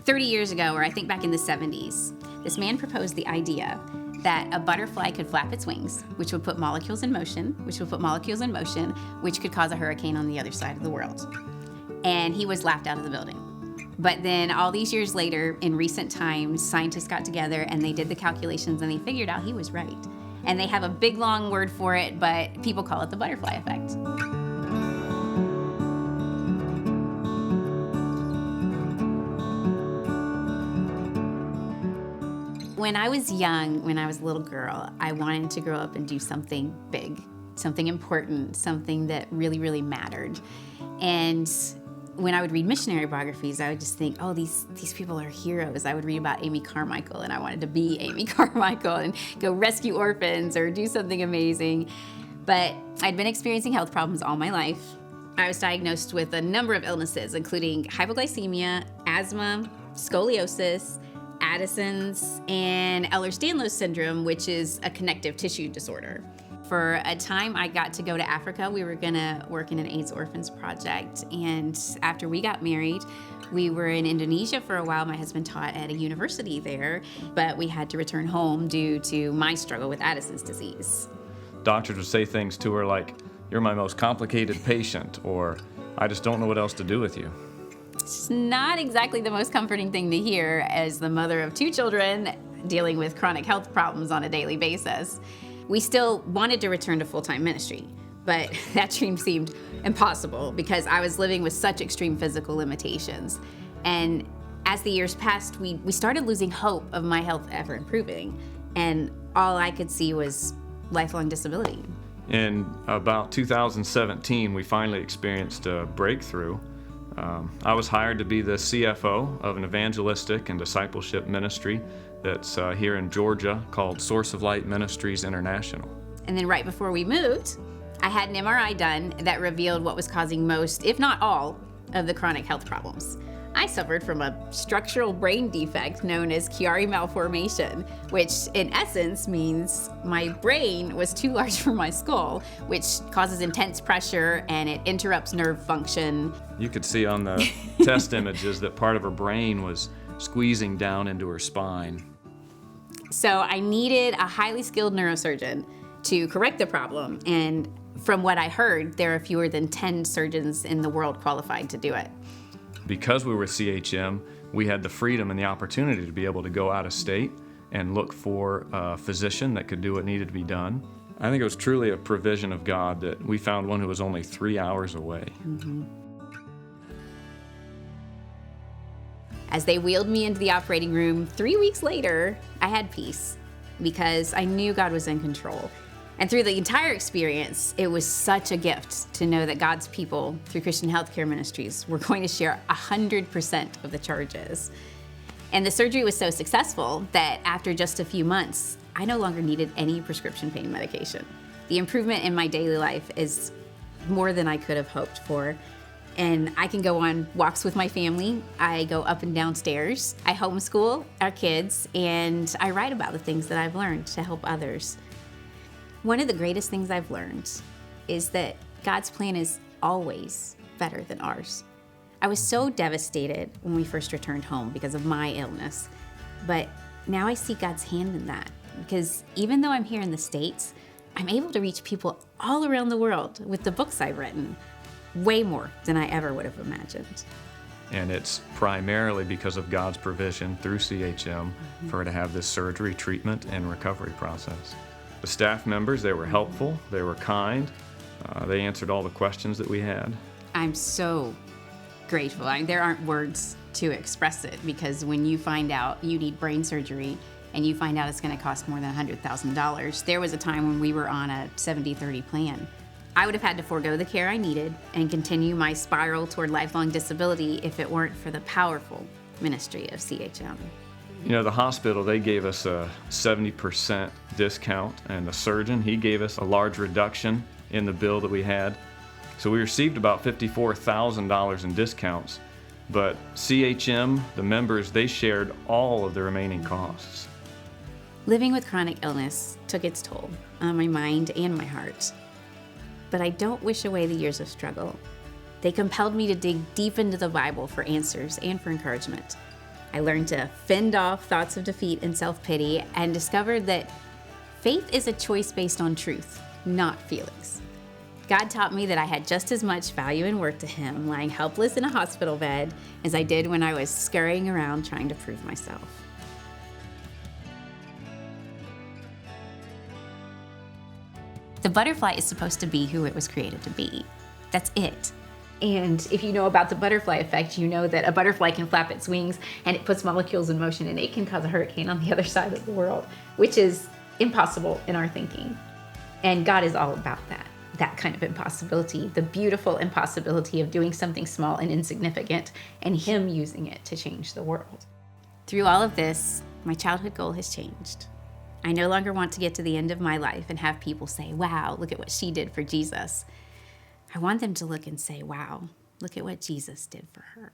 30 years ago, or I think back in the 70s, this man proposed the idea that a butterfly could flap its wings, which would put molecules in motion, which could cause a hurricane on the other side of the world. And he was laughed out of the building. But then all these years later, in recent times, scientists got together and they did the calculations and they figured out he was right. And they have a big, long word for it, but people call it the butterfly effect. When I was young, when I was a little girl, I wanted to grow up and do something big, something important, something that really, really mattered. And when I would read missionary biographies, I would just think, oh, these people are heroes. I would read about Amy Carmichael, and I wanted to be Amy Carmichael and go rescue orphans or do something amazing. But I'd been experiencing health problems all my life. I was diagnosed with a number of illnesses, including hypoglycemia, asthma, scoliosis, Addison's, and Ehlers-Danlos syndrome, which is a connective tissue disorder. For a time, I got to go to Africa. We were gonna work in an AIDS orphans project, and after we got married, we were in Indonesia for a while. My husband taught at a university there, but we had to return home due to my struggle with Addison's disease. Doctors would say things to her like, "You're my most complicated patient," or "I just don't know what else to do with you." It's not exactly the most comforting thing to hear as the mother of 2 children dealing with chronic health problems on a daily basis. We still wanted to return to full-time ministry, but that dream seemed impossible because I was living with such extreme physical limitations. And as the years passed, we started losing hope of my health ever improving, and all I could see was lifelong disability. In about 2017, we finally experienced a breakthrough. I was hired to be the CFO of an evangelistic and discipleship ministry that's here in Georgia called Source of Light Ministries International. And then right before we moved, I had an MRI done that revealed what was causing most, if not all, of the chronic health problems. I suffered from a structural brain defect known as Chiari malformation, which in essence means my brain was too large for my skull, which causes intense pressure and it interrupts nerve function. You could see on the test images that part of her brain was squeezing down into her spine. So I needed a highly skilled neurosurgeon to correct the problem, and from what I heard, there are fewer than 10 surgeons in the world qualified to do it. Because we were with CHM, we had the freedom and the opportunity to be able to go out of state and look for a physician that could do what needed to be done. I think it was truly a provision of God that we found one who was only 3 hours away. Mm-hmm. As they wheeled me into the operating room 3 weeks later, I had peace because I knew God was in control. And through the entire experience, it was such a gift to know that God's people, through Christian Healthcare Ministries, were going to share 100% of the charges. And the surgery was so successful that after just a few months, I no longer needed any prescription pain medication. The improvement in my daily life is more than I could have hoped for. And I can go on walks with my family. I go up and down stairs. I homeschool our kids, and I write about the things that I've learned to help others. One of the greatest things I've learned is that God's plan is always better than ours. I was so devastated when we first returned home because of my illness, but now I see God's hand in that because even though I'm here in the States, I'm able to reach people all around the world with the books I've written, way more than I ever would have imagined. And it's primarily because of God's provision through CHM for her to have this surgery, treatment, and recovery process. The staff members, they were helpful, they were kind, they answered all the questions that we had. I'm so grateful. There aren't words to express it because when you find out you need brain surgery and you find out it's going to cost more than $100,000, there was a time when we were on a 70-30 plan. I would have had to forego the care I needed and continue my spiral toward lifelong disability if it weren't for the powerful ministry of CHM. You know, the hospital, they gave us a 70% discount, and the surgeon, he gave us a large reduction in the bill that we had. So we received about $54,000 in discounts, but CHM, the members, they shared all of the remaining costs. Living with chronic illness took its toll on my mind and my heart. But I don't wish away the years of struggle. They compelled me to dig deep into the Bible for answers and for encouragement. I learned to fend off thoughts of defeat and self-pity and discovered that faith is a choice based on truth, not feelings. God taught me that I had just as much value and worth to Him lying helpless in a hospital bed as I did when I was scurrying around trying to prove myself. The butterfly is supposed to be who it was created to be. That's it. And if you know about the butterfly effect, you know that a butterfly can flap its wings and it puts molecules in motion and it can cause a hurricane on the other side of the world, which is impossible in our thinking. And God is all about that kind of impossibility, the beautiful impossibility of doing something small and insignificant and Him using it to change the world. Through all of this, my childhood goal has changed. I no longer want to get to the end of my life and have people say, wow, look at what she did for Jesus. I want them to look and say, wow, look at what Jesus did for her.